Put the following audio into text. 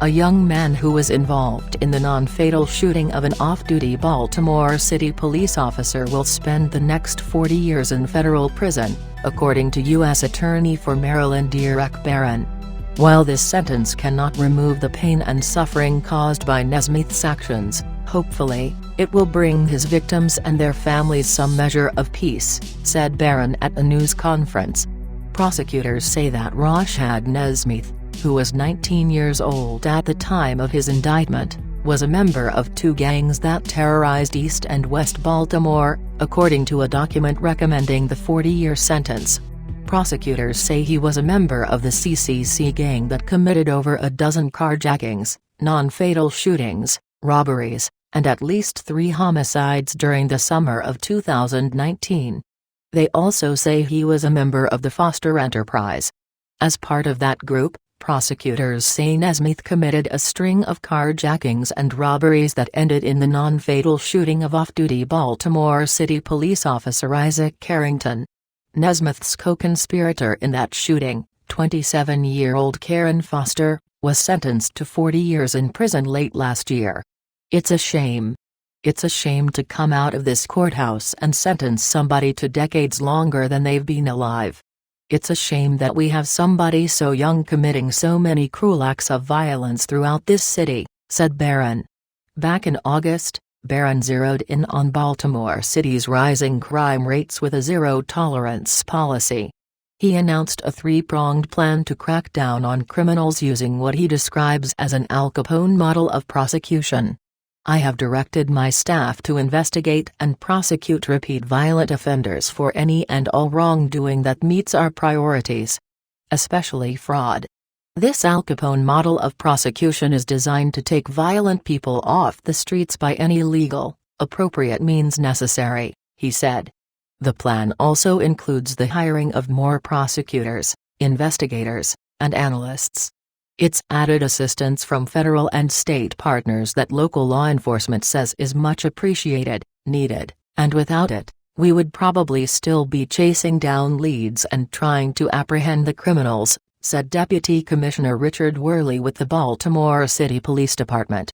A young man who was involved in the non-fatal shooting of an off-duty Baltimore City police officer will spend the next 40 years in federal prison, according to U.S. Attorney for Maryland Derek Barron. While this sentence cannot remove the pain and suffering caused by Nesmith's actions, hopefully, it will bring his victims and their families some measure of peace, said Barron at a news conference. Prosecutors say that Rashad Nesmith, who was 19 years old at the time of his indictment, was a member of two gangs that terrorized East and West Baltimore, according to a document recommending the 40-year sentence. Prosecutors say he was a member of the CCC gang that committed over a dozen carjackings, non-fatal shootings, robberies, and at least 3 homicides during the summer of 2019. They also say he was a member of the Foster Enterprise. As part of that group, prosecutors say Nesmith committed a string of carjackings and robberies that ended in the non-fatal shooting of off-duty Baltimore City police officer Isaac Carrington. Nesmith's co-conspirator in that shooting, 27-year-old Karen Foster, was sentenced to 40 years in prison late last year. "It's a shame. It's a shame to come out of this courthouse and sentence somebody to decades longer than they've been alive. It's a shame that we have somebody so young committing so many cruel acts of violence throughout this city," said Barron. Back in August, Barron zeroed in on Baltimore City's rising crime rates with a zero-tolerance policy. He announced a 3-pronged plan to crack down on criminals using what he describes as an Al Capone model of prosecution. "I have directed my staff to investigate and prosecute repeat violent offenders for any and all wrongdoing that meets our priorities, especially fraud. This Al Capone model of prosecution is designed to take violent people off the streets by any legal, appropriate means necessary," he said. The plan also includes the hiring of more prosecutors, investigators, and analysts. It's added assistance from federal and state partners that local law enforcement says is much appreciated, needed, and without it, we would probably still be chasing down leads and trying to apprehend the criminals, said Deputy Commissioner Richard Worley with the Baltimore City Police Department.